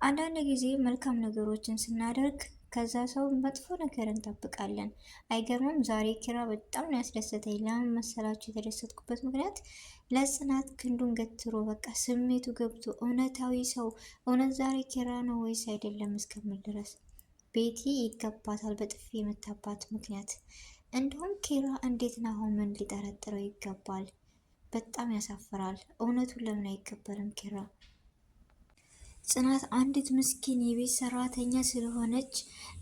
አንዳንድ ጊዜ መልካም ነገሮችን ስናደርግ ከዛ ሰው መጥፎ ነገር እንጠብቃለን። አይገርምም? ዛሬ ኪራ በጣም ነው ያስደሰተኝ። ለምን መሰላችሁ? የተደሰትኩበት ምክንያት ለጽናት ክንዱን ገትሮ በቃ ስሜቱ ገብቶ እውነታዊ ሰው እውነት ዛሬ ኪራ ነው ወይስ አይደለም እስከምል ድረስ ቤቲ ይገባታል በጥፊ የመታባት ምክንያት። እንዲሁም ኪራ እንዴት ናሆምን ሊጠረጥረው ይገባል? በጣም ያሳፍራል። እውነቱን ለምን አይቀበልም ኪራ? ጽናት አንዲት ምስኪን የቤት ሰራተኛ ስለሆነች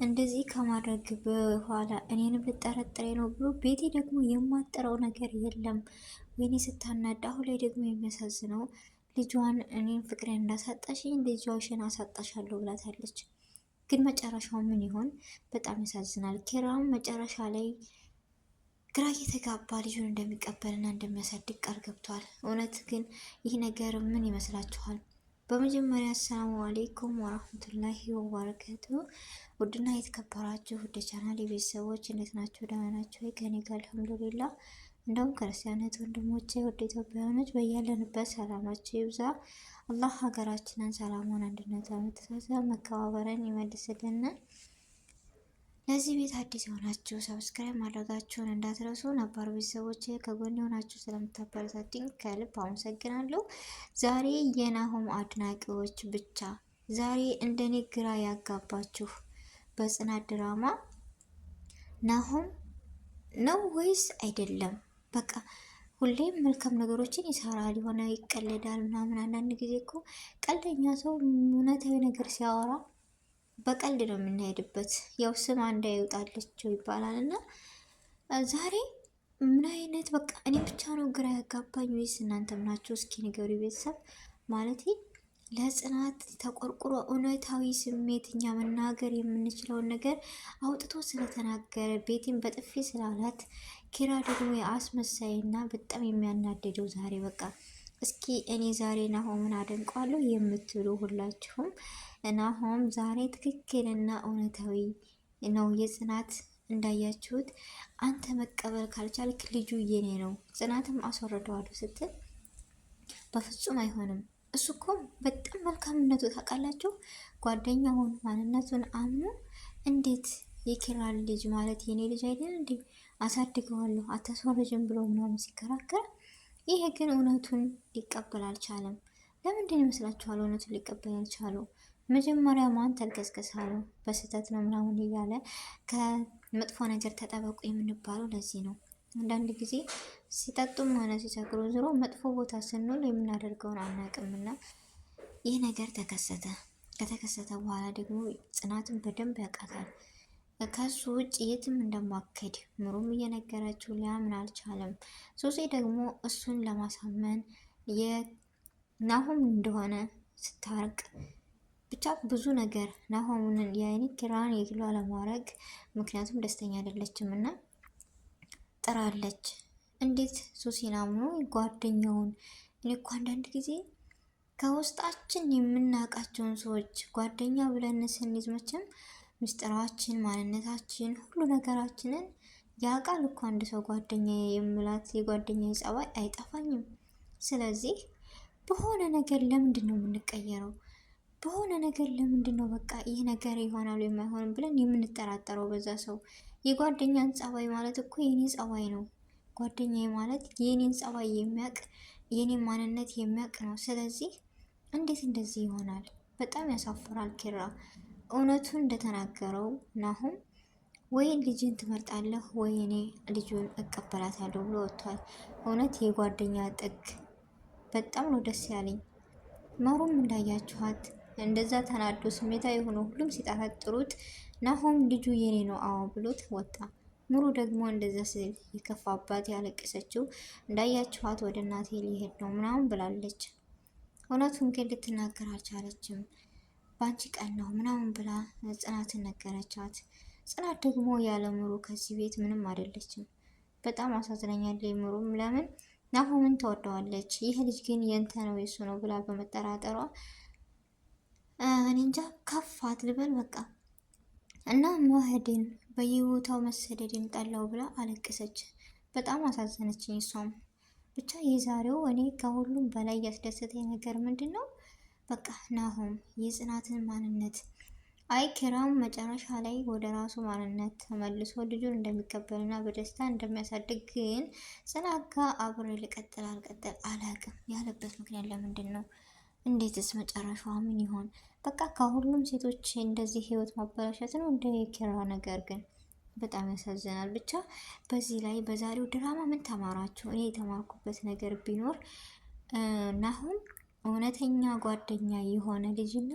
እንደዚህ ከማድረግ በኋላ እኔንም ልጠረጥሬ ነው ብሎ ቤቴ ደግሞ የማጠረው ነገር የለም። ወይኔ ስታናዳ። አሁን ላይ ደግሞ የሚያሳዝነው ልጇን እኔን ፍቅሬን እንዳሳጣሽኝ ልጇሽን አሳጣሻለሁ ብላታለች። ግን መጨረሻው ምን ይሆን? በጣም ያሳዝናል። ኪራም መጨረሻ ላይ ግራ እየተጋባ ልጁን እንደሚቀበልና እንደሚያሳድግ ቃል ገብቷል። እውነት ግን ይህ ነገር ምን ይመስላችኋል? በመጀመሪያ አሰላሙ አሌይኩም ወራህመቱላሂ ወበረካቱ። ውድና የተከበራችሁ ውድ ቻናል ቤተሰቦች እንዴት ናችሁ? ደህና ናችሁ? ከኔ ጋር አልሐምዱሊላህ። እንደውም ክርስቲያኖች ወንድሞቼ ወደ ኢትዮጵያውያኖች በያለንበት ሰላማችሁ ይብዛ። አላህ ሀገራችንን ሰላሙን፣ አንድነቷን፣ መተሳሰብ፣ መከባበርን ይመልስልን። ለዚህ ቤት አዲስ የሆናችሁ ሰብስክራይብ ማድረጋችሁን እንዳትረሱ። ነባር ቤተሰቦች ከጎን የሆናችሁ ስለምታበረታቱኝ ከልብ አመሰግናለሁ። ዛሬ የናሆም አድናቂዎች ብቻ ዛሬ እንደኔ ግራ ያጋባችሁ በጽናት ድራማ ናሆም ነው ወይስ አይደለም? በቃ ሁሌም መልካም ነገሮችን ይሰራል፣ የሆነ ይቀልዳል ምናምን። አንዳንድ ጊዜ እኮ ቀልደኛ ሰው እውነታዊ ነገር ሲያወራ በቀልድ ነው የምንሄድበት። ያው ስም አንድ ይወጣለችው ይባላል። እና ዛሬ ምን አይነት በቃ እኔ ብቻ ነው ግራ ያጋባኝ ወይስ እናንተም ናችሁ? እስኪ ንገሩ ቤተሰብ። ማለት ለጽናት ተቆርቁሮ እውነታዊ ስሜት እኛ መናገር የምንችለውን ነገር አውጥቶ ስለተናገረ ቤቲን በጥፊ ስላላት ኪራ ደግሞ የአስመሳይና በጣም የሚያናደደው ዛሬ በቃ እስኪ እኔ ዛሬ ናሆምን አደንቀዋለሁ የምትሉ ሁላችሁም ናሆም ዛሬ ትክክልና እውነታዊ ነው። የጽናት እንዳያችሁት አንተ መቀበል ካልቻልክ ልጁ የኔ ነው ጽናትም አስወርደዋለሁ ስትል በፍጹም አይሆንም። እሱ እኮ በጣም መልካምነቱ ታውቃላችሁ። ጓደኛውን ማንነቱን አምኖ እንዴት የኪራን ልጅ ማለት የኔ ልጅ አይደል እንዴ አሳድገዋለሁ አታስወርጅም ብሎ ምናምን ሲከራከር፣ ይሄ ግን እውነቱን ሊቀበል አልቻለም። ለምንድን ይመስላችኋል እውነቱን ሊቀበል አልቻለው? መጀመሪያ ማን ተልከስከሳሉ በስህተት ነው ምናምን እያለ ከመጥፎ ነገር ተጠበቁ የምንባለው ለዚህ ነው። አንዳንድ ጊዜ ሲጠጡም ሆነ ሲሰክሩ ዝሮ መጥፎ ቦታ ስንውል የምናደርገውን አናውቅምና ይህ ነገር ተከሰተ። ከተከሰተ በኋላ ደግሞ ጽናትን በደንብ ያውቃታል። ከሱ ውጭ የትም እንደማከድ ምሩም እየነገረችው ሊያምን አልቻለም። ሶሴ ደግሞ እሱን ለማሳመን የናሆም እንደሆነ ስታርቅ ብቻ ብዙ ነገር ናሆምን የአይኒ ኪራን የግሏ ለማድረግ ምክንያቱም ደስተኛ አይደለችም እና ጥራለች። እንዴት ሶሲን አምኖ ጓደኛውን እኔ እኮ አንዳንድ ጊዜ ከውስጣችን የምናውቃቸውን ሰዎች ጓደኛ ብለን ስንይዝ መቼም ምስጢራችን፣ ማንነታችን፣ ሁሉ ነገራችንን ያውቃል እኮ አንድ ሰው ጓደኛ የምላት የጓደኛ ጸባይ አይጠፋኝም። ስለዚህ በሆነ ነገር ለምንድን ነው የምንቀየረው? በሆነ ነገር ለምንድን ነው በቃ ይህ ነገር ይሆናሉ የማይሆንም ብለን የምንጠራጠረው በዛ ሰው? የጓደኛን ጸባይ ማለት እኮ የኔ ጸባይ ነው። ጓደኛዬ ማለት የኔን ጸባይ የሚያውቅ የኔን ማንነት የሚያውቅ ነው። ስለዚህ እንዴት እንደዚህ ይሆናል? በጣም ያሳፍራል። ኪራ እውነቱን እንደተናገረው ናሆም ወይ ልጅን ትመርጣለህ ወይ እኔ ልጁን እቀበላታለሁ ብሎ ወጥቷል። እውነት የጓደኛ ጥግ በጣም ነው ደስ ያለኝ። መሩም እንዳያችኋት እንደዛ ተናዶ ስሜታዊ የሆነ ሁሉም ሲጠረጥሩት ናሆም ልጁ የኔ ነው አዎ ብሎት ወጣ። ሙሩ ደግሞ እንደዛ ስል የከፋባት ያለቀሰችው እንዳያችኋት ወደ እናቴ ሊሄድ ነው ምናምን ብላለች። እውነቱን ግን ልትናገር አልቻለችም። በአንቺ ቀን ነው ምናምን ብላ ጽናትን ነገረቻት። ጽናት ደግሞ ያለ ሙሩ ከዚህ ቤት ምንም አይደለችም። በጣም አሳዝነኛለች። ሙሩም ለምን ናሆምን ተወደዋለች፣ ይህ ልጅ ግን የንተ ነው የሱ ነው ብላ በመጠራጠሯ እኔ እንጃ ከፋት ልበል በቃ። እና መሄድን በየቦታው መሰደድን ጠላው ብላ አለቀሰች። በጣም አሳዘነችኝ እሷም። ብቻ የዛሬው እኔ ከሁሉም በላይ ያስደሰተኝ ነገር ምንድን ነው? በቃ ናሆም የጽናትን ማንነት ኪራም መጨረሻ ላይ ወደ ራሱ ማንነት ተመልሶ ልጁን እንደሚቀበልና በደስታ እንደሚያሳድግ፣ ግን ጽናት ጋር አብሬ ልቀጥል አልቀጥል አላውቅም ያለበት ምክንያት ለምንድን ነው? እንዴትስ መጨረሻዋ ምን ይሆን? በቃ ከሁሉም ሴቶች እንደዚህ ህይወት ማበላሸት ነው እንደ ኪራ ነገር ግን በጣም ያሳዝናል። ብቻ በዚህ ላይ በዛሬው ድራማ ምን ተማራችሁ? እኔ የተማርኩበት ነገር ቢኖር ናሆም እውነተኛ ጓደኛ የሆነ ልጅና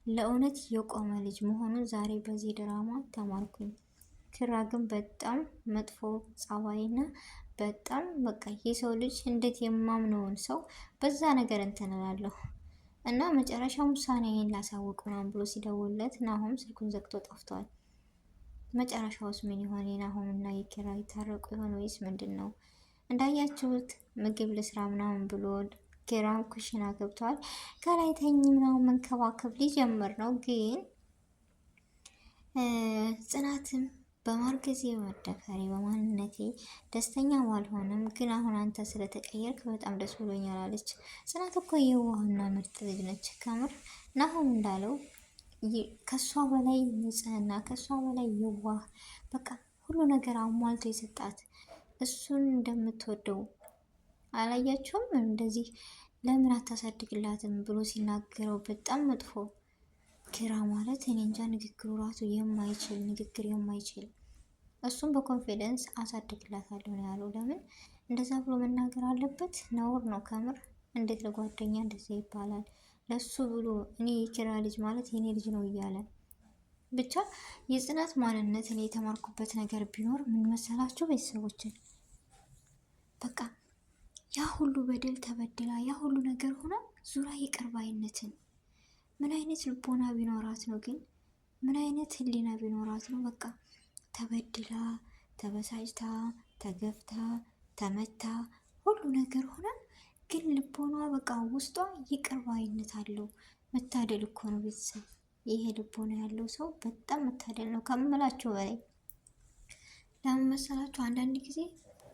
ለእውነት የቆመ ልጅ መሆኑን ዛሬ በዚህ ድራማ ተማርኩኝ። ኪራ ግን በጣም መጥፎ ጸባይና በጣም በቃ የሰው ልጅ እንዴት የማምነውን ሰው በዛ ነገር እንትንላለሁ እና መጨረሻ ውሳኔዬን ላሳውቅ ምናምን ብሎ ሲደውልለት ናሆም ስልኩን ዘግቶ ጠፍቷል። መጨረሻውስ ምን ይሆን? የናሆም እና የኪራ ይታረቁ ይሆን ወይስ ምንድን ነው? እንዳያችሁት ምግብ ልስራ ምናምን ብሎ ኪራም ኩሽና ገብቷል። ከላይ ተኝ ምናምን መንከባከብ ሊጀምር ነው። ግን ጽናትም በማርገዜ መደፈሬ በማንነቴ ደስተኛ ባልሆንም ግን አሁን አንተ ስለተቀየርክ በጣም ደስ ብሎኛል አለች። ጽናት እኮ የዋህና ምርጥ ልጅ ነች ከምር ናሆም እንዳለው ከሷ በላይ ንጽህና፣ ከሷ በላይ የዋህ በቃ ሁሉ ነገር አሟልቶ የሰጣት እሱን እንደምትወደው አላያችሁም? እንደዚህ ለምን አታሳድግላትም ብሎ ሲናገረው በጣም መጥፎ። ኪራ ማለት እኔ እንጃ ንግግሩ ራሱ የማይችል ንግግር የማይችል እሱም በኮንፊደንስ አሳድግላታለሁ ነው ያለው። ለምን እንደዛ ብሎ መናገር አለበት? ነውር ነው ከምር። እንዴት ለጓደኛ እንደዛ ይባላል? ለሱ ብሎ እኔ የኪራ ልጅ ማለት የኔ ልጅ ነው እያለ ብቻ የጽናት ማንነት እኔ የተማርኩበት ነገር ቢኖር ምን መሰላችሁ ቤተሰቦችን? በቃ ያ ሁሉ በደል ተበድላ ያ ሁሉ ነገር ሆና ዙራ ይቅር ባይነትን ምን አይነት ልቦና ቢኖራት ነው ግን? ምን አይነት ህሊና ቢኖራት ነው? በቃ ተበድላ ተበሳጭታ ተገፍታ ተመታ ሁሉ ነገር ሆና ግን ልቦና በቃ ውስጧ ይቅር ባይነት አለው። መታደል እኮ ነው ቤተሰብ። ይሄ ልቦና ያለው ሰው በጣም መታደል ነው ከምላችሁ በላይ። ለምን መሰላችሁ? አንዳንድ ጊዜ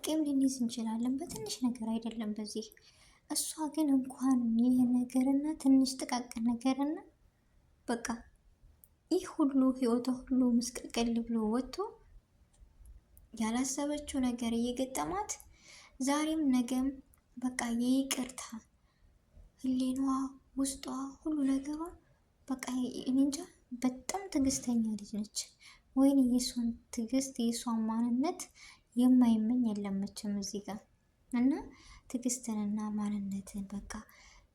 ቂም ልንይዝ እንችላለን በትንሽ ነገር አይደለም በዚህ። እሷ ግን እንኳን ይህ ነገርና ትንሽ ጥቃቅን ነገርና በቃ ይህ ሁሉ ህይወቷ ሁሉ ምስቅልቅል ብሎ ወጥቶ ያላሰበችው ነገር እየገጠማት ዛሬም ነገም በቃ የይቅርታ ህሊኗ ውስጧ ሁሉ ነገሯ በቃ እንጃ በጣም ትዕግስተኛ ልጅ ነች። ወይኔ የሷን ትዕግስት የሷን ማንነት የማይመኝ የለመችም እዚህ ጋር እና ትዕግስትንና ማንነትን በቃ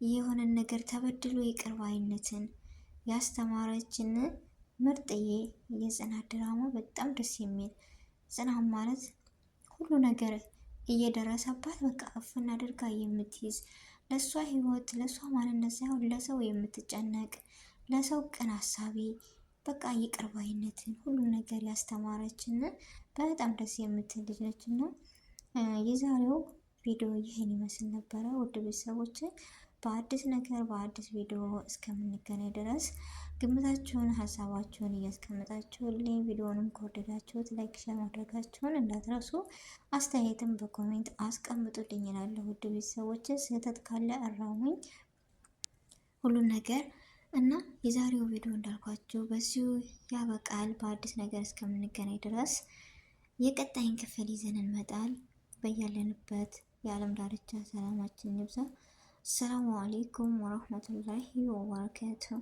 የሆነን ነገር ተበድሎ ይቅር ባይነትን ያስተማረችን ምርጥዬ የጽናት ድራማ በጣም ደስ የሚል ጽናት ማለት ሁሉ ነገር እየደረሰባት በቃ እፍና አድርጋ የምትይዝ ለእሷ ህይወት ለእሷ ማንነት ሳይሆን ለሰው የምትጨነቅ ለሰው ቅን አሳቢ በቃ ይቅር ባይነትን ሁሉ ነገር ያስተማረችን በጣም ደስ የምትል ልጅ ነች። እና የዛሬው ቪዲዮ ይህን ይመስል ነበረ። ውድ ቤተሰቦች በአዲስ ነገር በአዲስ ቪዲዮ እስከምንገናኝ ድረስ ግምታችሁን ሀሳባችሁን እያስቀመጣችሁልኝ ቪዲዮንም ከወደዳችሁት ላይክ ሼር ማድረጋችሁን እንዳትረሱ። አስተያየትም በኮሜንት አስቀምጡልኝ እላለሁ። ውድ ቤተሰቦች ስህተት ካለ እራሙኝ ሁሉን ነገር እና የዛሬው ቪዲዮ እንዳልኳችሁ በዚሁ ያበቃል። በአዲስ ነገር እስከምንገናኝ ድረስ የቀጣይን ክፍል ይዘን እንመጣል። በያለንበት የዓለም ዳርቻ ሰላማችን ይብዛ። አሰላሙ አሌይኩም ወረህመቱላሂ ወበረካቱሁ።